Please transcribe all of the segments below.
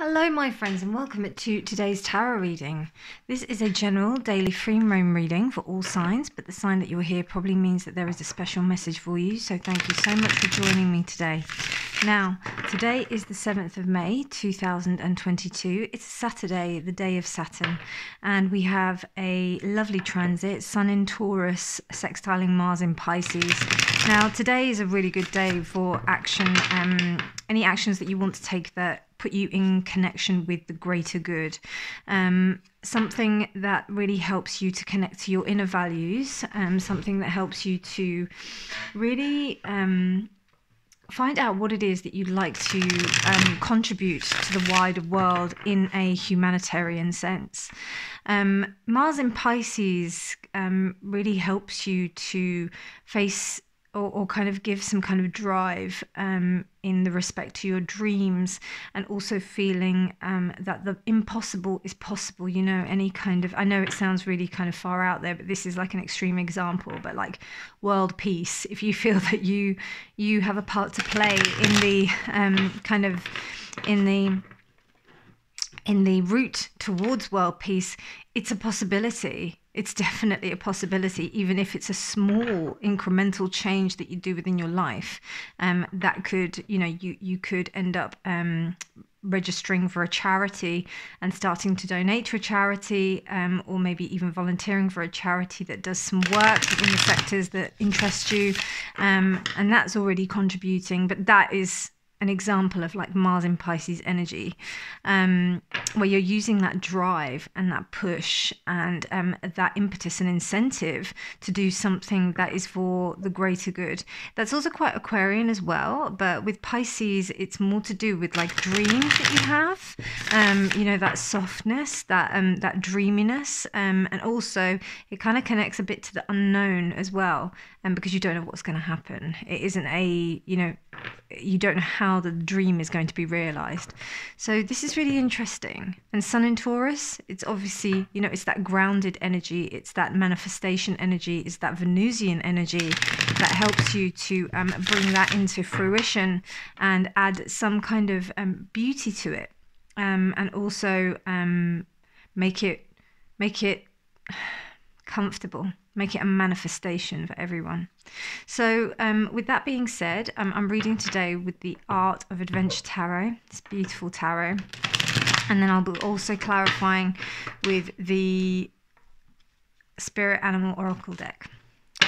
Hello my friends and welcome to today's tarot reading. This is a general daily free roam reading for all signs, but the sign that you're here probably means that there is a special message for you, so thank you so much for joining me today. Now, today is the 7th of May 2022. It's Saturday, the day of Saturn, and we have a lovely transit, Sun in Taurus, sextiling Mars in Pisces. Now, today is a really good day for action, any actions that you want to take that put you in connection with the greater good. Something that really helps you to connect to your inner values, something that helps you to really find out what it is that you'd like to contribute to the wider world in a humanitarian sense. Mars in Pisces really helps you to face or kind of give some kind of drive in the respect to your dreams, and also feeling that the impossible is possible. You know, any kind of, I know it sounds really kind of far out there, but this is like an extreme example, but like world peace, if you feel that you have a part to play in the kind of in the route towards world peace, it's a possibility. It's definitely a possibility, even if it's a small incremental change that you do within your life. That could, you know, you could end up registering for a charity and starting to donate to a charity, or maybe even volunteering for a charity that does some work in the sectors that interest you, and that's already contributing. But that is an example of like Mars in Pisces energy, where you're using that drive and that push and that impetus and incentive to do something that is for the greater good. That's also quite Aquarian as well, but with Pisces it's more to do with like dreams that you have, you know, that softness, that dreaminess, and also it kind of connects a bit to the unknown as well, because you don't know what's going to happen. It isn't a, you know, you don't know how the dream is going to be realized. So this is really interesting. And Sun in Taurus, it's obviously, you know, it's that grounded energy, it's that manifestation energy, it's that Venusian energy that helps you to bring that into fruition and add some kind of beauty to it, and also make it comfortable, make it a manifestation for everyone. So with that being said, I'm reading today with the Art of Adventure Tarot. It's beautiful tarot. And then I'll be also clarifying with the Spirit Animal Oracle deck.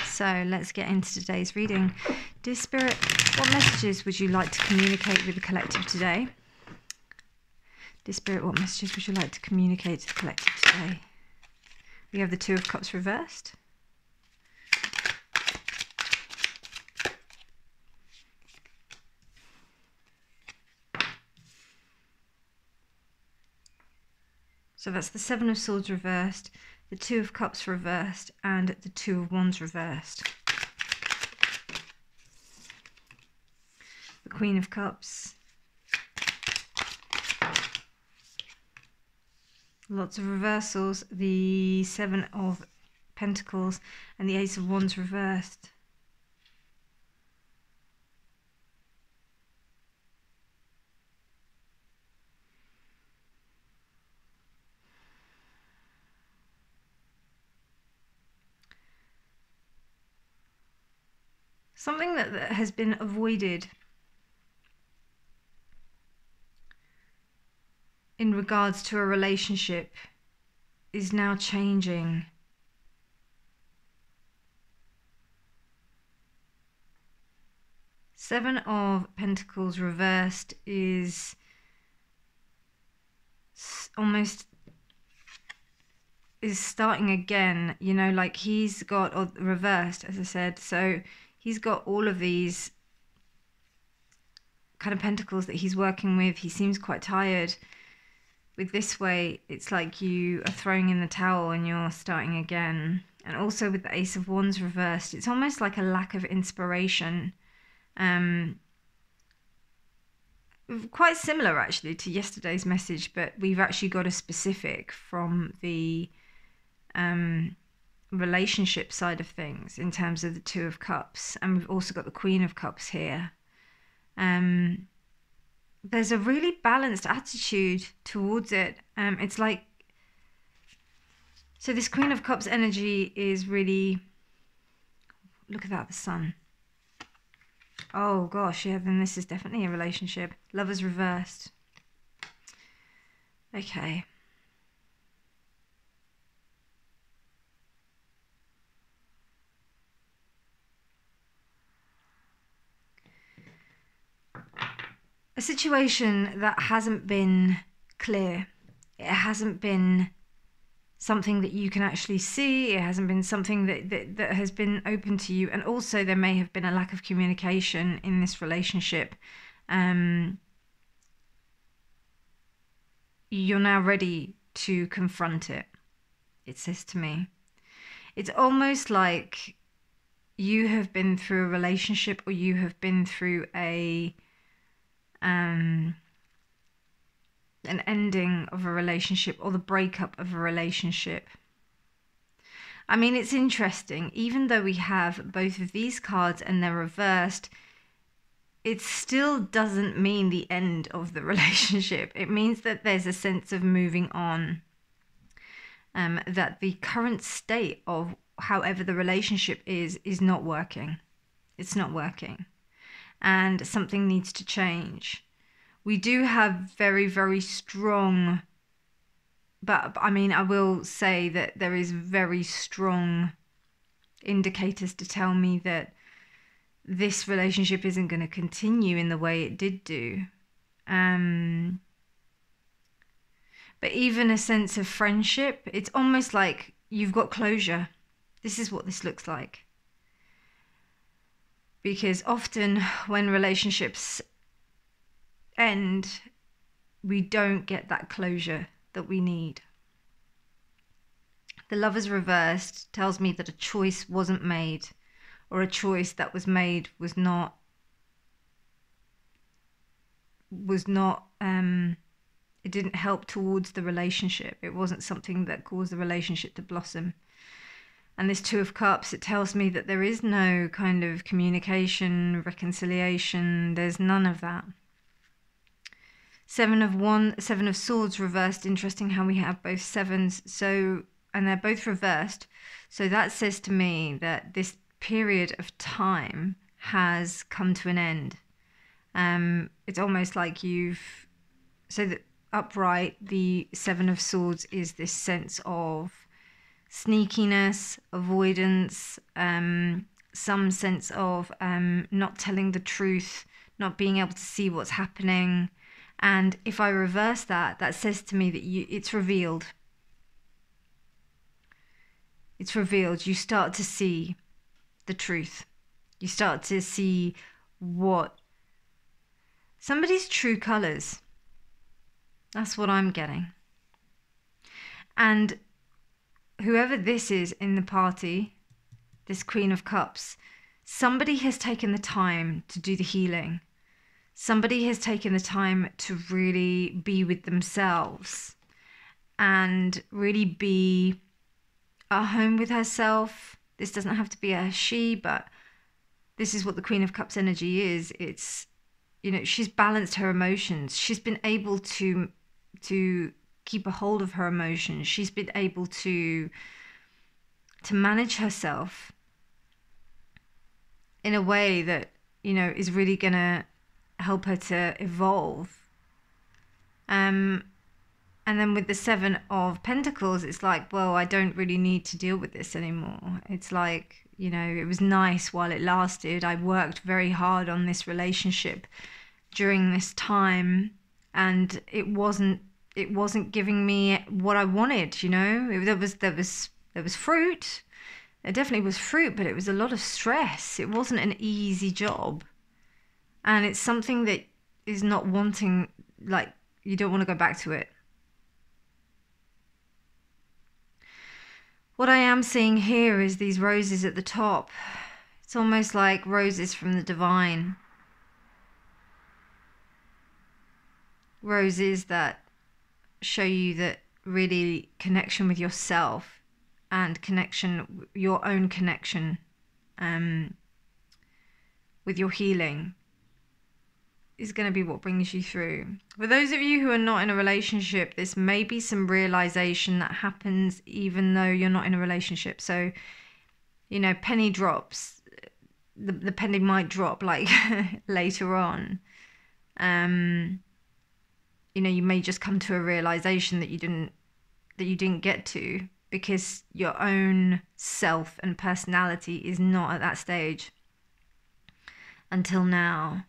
So let's get into today's reading. Dear Spirit, what messages would you like to communicate with the collective today? Dear Spirit, what messages would you like to communicate to the collective today? We have the Two of Cups reversed. So that's the Seven of Swords reversed, the Two of Cups reversed, and the Two of Wands reversed. The Queen of Cups. Lots of reversals. The Seven of Pentacles and the Ace of Wands reversed. Something that has been avoided in regards to a relationship is now changing. Seven of Pentacles reversed is almost is starting again, you know, like he's got, or reversed as I said, so he's got all of these kind of pentacles that he's working with. He seems quite tired. With this way, it's like you are throwing in the towel and you're starting again. And also with the Ace of Wands reversed, it's almost like a lack of inspiration. Quite similar actually to yesterday's message, but we've actually got a specific from the relationship side of things in terms of the Two of Cups, and we've also got the Queen of Cups here. there's a really balanced attitude towards it. It's like, so this Queen of Cups energy is really, look at that, the Sun. Oh gosh, yeah, then this is definitely a relationship. Lovers reversed. Okay. A situation that hasn't been clear. It hasn't been something that you can actually see. It hasn't been something that has been open to you. And also there may have been a lack of communication in this relationship. You're now ready to confront it, it says to me. It's almost like you have been through a relationship, or you have been through an ending of a relationship, or the breakup of a relationship. I mean, it's interesting, even though we have both of these cards and they're reversed, it still doesn't mean the end of the relationship. It means that there's a sense of moving on. That the current state of however the relationship is not working. It's not working. And something needs to change. We do have very, very strong, but I mean, I will say that there is very strong indicators to tell me that this relationship isn't going to continue in the way it did do. But even a sense of friendship, it's almost like you've got closure. This is what this looks like. Because often when relationships end, we don't get that closure that we need. The Lovers reversed tells me that a choice wasn't made, or a choice that was made was not it didn't help towards the relationship. It wasn't something that caused the relationship to blossom. And this Two of Cups, it tells me that there is no kind of communication, reconciliation. There's none of that. Seven of Swords reversed. Interesting how we have both sevens. So, and they're both reversed. So that says to me that this period of time has come to an end. It's almost like so that upright, the Seven of Swords is this sense of sneakiness, avoidance, some sense of not telling the truth, not being able to see what's happening. And if I reverse that, that says to me that it's revealed. It's revealed. You start to see the truth. You start to see what somebody's true colors. That's what I'm getting. And whoever this is in the party, this Queen of Cups, somebody has taken the time to do the healing. Somebody has taken the time to really be with themselves and really be at home with herself. This doesn't have to be a she, but this is what the Queen of Cups energy is. It's, you know, she's balanced her emotions. She's been able to keep a hold of her emotions. She's been able to manage herself in a way that, you know, is really gonna help her to evolve. And then with the Seven of Pentacles, it's like, well, I don't really need to deal with this anymore. It's like, you know, it was nice while it lasted. I worked very hard on this relationship during this time, and it wasn't giving me what I wanted, you know. There was fruit. There definitely was fruit, but it was a lot of stress. It wasn't an easy job. And it's something that is not wanting, like, you don't want to go back to it. What I am seeing here is these roses at the top. It's almost like roses from the divine. Roses that show you that really connection with yourself and connection, your own connection with your healing. is going to be what brings you through. For those of you who are not in a relationship, this may be some realization that happens even though you're not in a relationship. So, you know, penny drops. The penny might drop like later on. You know, you may just come to a realization that you didn't get to because your own self and personality is not at that stage until now.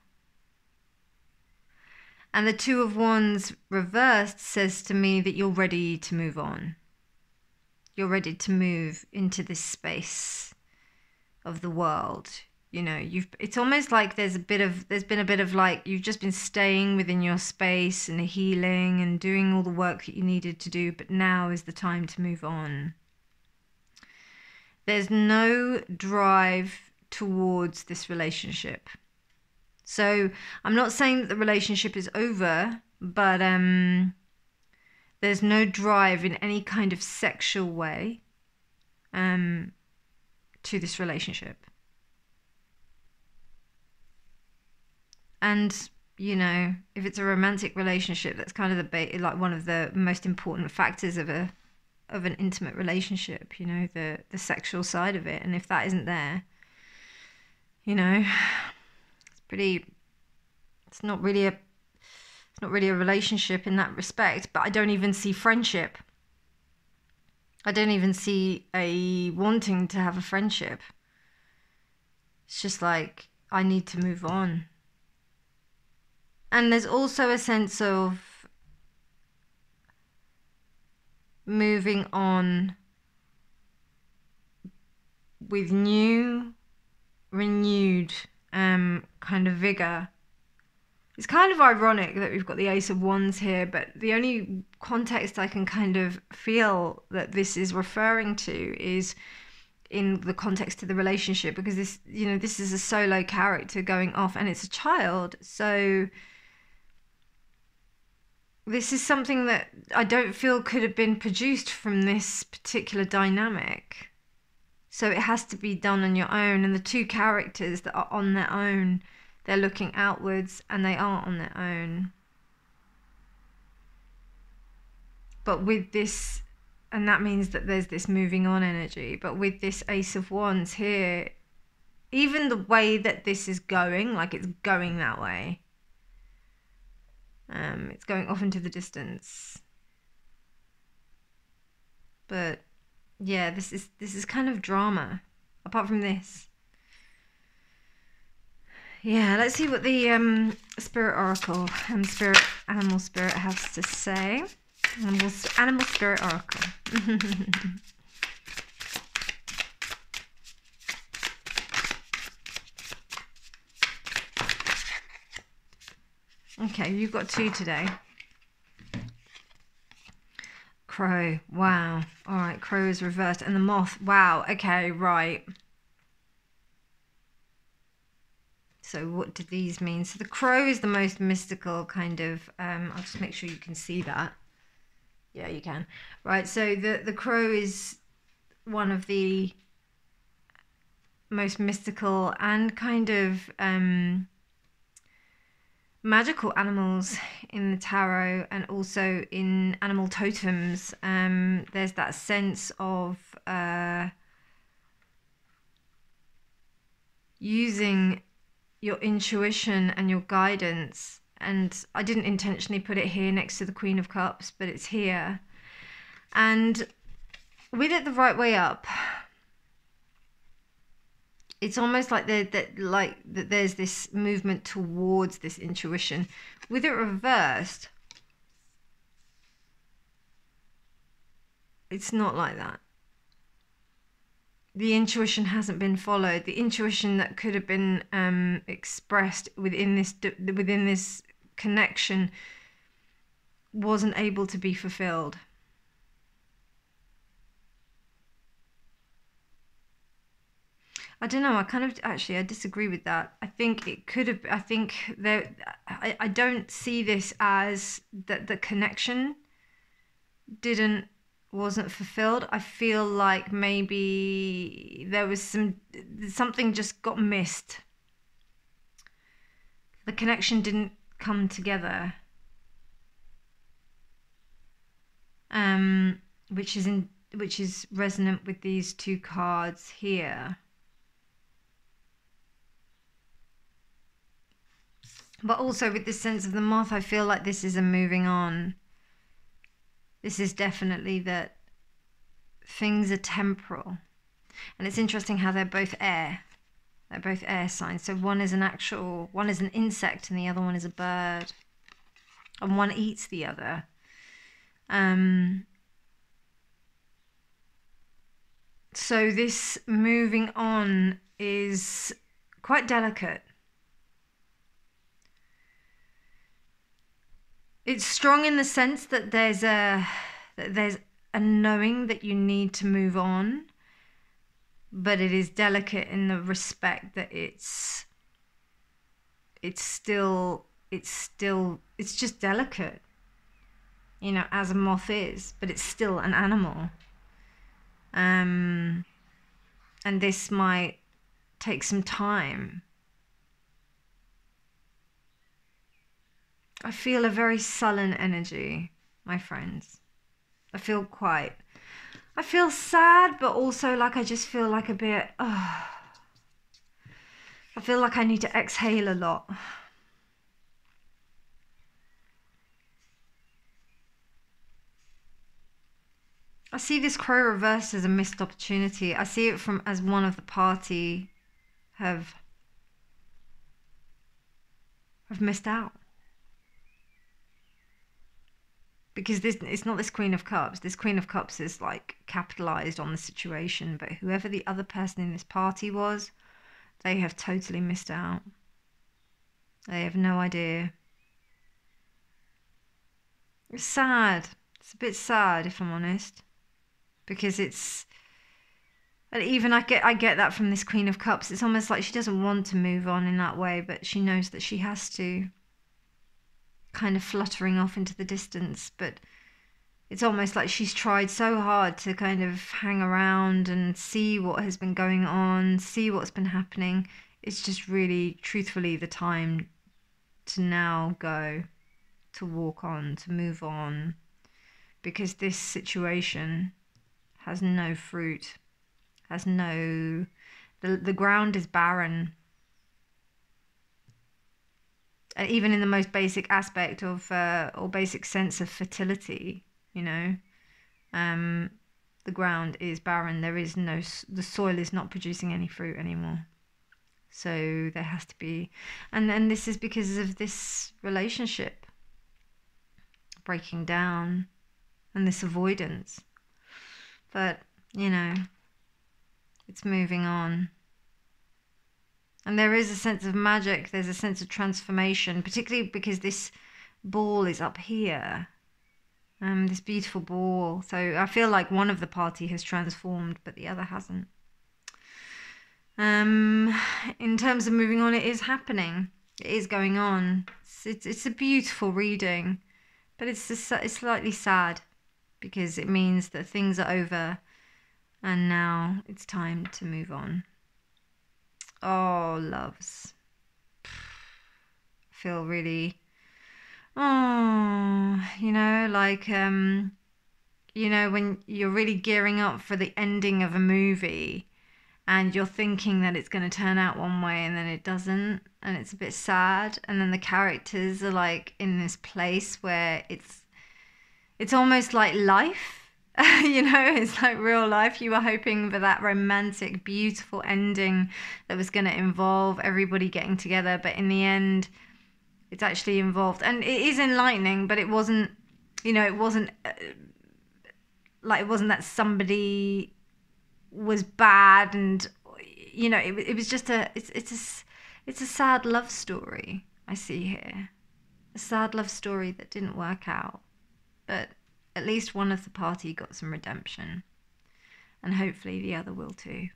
And the Two of Wands reversed says to me that you're ready to move on. You're ready to move into this space of the world. You know, it's almost like there's been a bit of like, you've just been staying within your space and healing and doing all the work that you needed to do, but now is the time to move on. There's no drive towards this relationship. So I'm not saying that the relationship is over, but there's no drive in any kind of sexual way to this relationship. And, you know, if it's a romantic relationship, that's kind of like one of the most important factors of an intimate relationship, you know, the sexual side of it. And if that isn't there, you know, it's not really a relationship in that respect. But I don't even see friendship. I don't even see a wanting to have a friendship. It's just like, I need to move on. And there's also a sense of moving on with renewed kind of vigor. It's kind of ironic that we've got the Ace of Wands here, but the only context I can kind of feel that this is referring to is in the context of the relationship, because this, you know, this is a solo character going off and it's a child. So this is something that I don't feel could have been produced from this particular dynamic. So it has to be done on your own. And the two characters that are on their own, they're looking outwards and they are on their own. But with this, and that means that there's this moving on energy. But with this Ace of Wands here, even the way that this is going, like it's going that way. It's going off into the distance. But yeah, this is kind of drama. Apart from this. Yeah, let's see what the Spirit Oracle and Animal Spirit has to say. Animal Spirit Oracle. Okay, you've got two today. Crow. Wow. All right, Crow is reversed. And the Moth. Wow. Okay, right. So what do these mean? So the Crow is the most mystical kind of... I'll just make sure you can see that. Yeah, you can. Right, so the Crow is one of the most mystical and kind of... magical animals in the tarot and also in animal totems. There's that sense of using your intuition and your guidance. And I didn't intentionally put it here next to the Queen of Cups, but it's here. And with it the right way up, it's almost like there's this movement towards this intuition. With it reversed, it's not like that. The intuition hasn't been followed. The intuition that could have been expressed within this connection wasn't able to be fulfilled. I don't know. I disagree with that. I think it could have. I think I don't see this as that the connection wasn't fulfilled. I feel like maybe there was something just got missed. the connection didn't come together, which is resonant with these two cards here. But also with this sense of the moth, I feel like this is a moving on. This is definitely that things are temporal. And it's interesting how they're both air. They're both air signs. So one is an insect and the other one is a bird. And one eats the other. So this moving on is quite delicate. It's strong in the sense that there's a knowing that you need to move on, but it is delicate in the respect that it's just delicate, you know, as a moth is, but it's still an animal. And this might take some time. I feel a very sullen energy, my friends. I feel sad, but also like I just feel like a bit, I feel like I need to exhale a lot. I see this crow reversed as a missed opportunity. I see it as one of the party have missed out. Because it's not this Queen of Cups. This Queen of Cups is like capitalized on the situation, but whoever the other person in this party was, they have totally missed out. They have no idea. It's sad. It's a bit sad, if I'm honest, because it's, and even I get that from this Queen of Cups. It's almost like she doesn't want to move on in that way, but she knows that she has to. Kind of fluttering off into the distance, but it's almost like she's tried so hard to kind of hang around and see what has been going on, see what's been happening. It's just really, truthfully, the time to now go, to walk on, to move on, because this situation has no fruit, has no, the ground is barren. Even in the most basic aspect of, or basic sense of fertility, you know, the ground is barren. There is no, the soil is not producing any fruit anymore. So there has to be, and this is because of this relationship breaking down and this avoidance. But, you know, it's moving on. And there is a sense of magic, there's a sense of transformation, particularly because this ball is up here, this beautiful ball. So I feel like one of the party has transformed, but the other hasn't. In terms of moving on, it is happening. It is going on. It's a beautiful reading, but it's slightly sad because it means that things are over and now it's time to move on. Oh, loves. I feel really, you know, like, you know, when you're really gearing up for the ending of a movie and you're thinking that it's going to turn out one way and then it doesn't, and it's a bit sad, and then the characters are like in this place where it's almost like life. You know, it's like real life. You were hoping for that romantic, beautiful ending that was going to involve everybody getting together, but in the end, it's actually involved, and it is enlightening, but it wasn't, you know, it wasn't like, it wasn't that somebody was bad, and, you know, it was just it's a sad love story I see here, a sad love story that didn't work out, but at least one of the party got some redemption, and hopefully the other will too.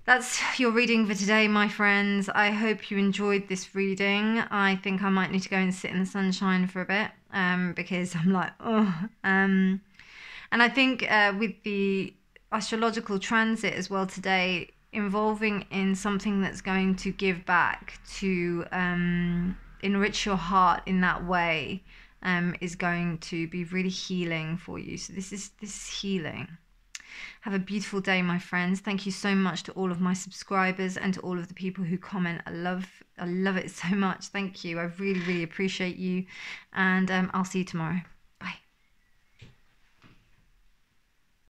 That's your reading for today, my friends. I hope you enjoyed this reading. I think I might need to go and sit in the sunshine for a bit, because I'm like, oh. And I think with the astrological transit as well today, involving in something that's going to give back, to enrich your heart in that way, is going to be really healing for you. So this is healing. Have a beautiful day, my friends. Thank you so much to all of my subscribers and to all of the people who comment. I love it so much. Thank you. I really, really appreciate you. And I'll see you tomorrow.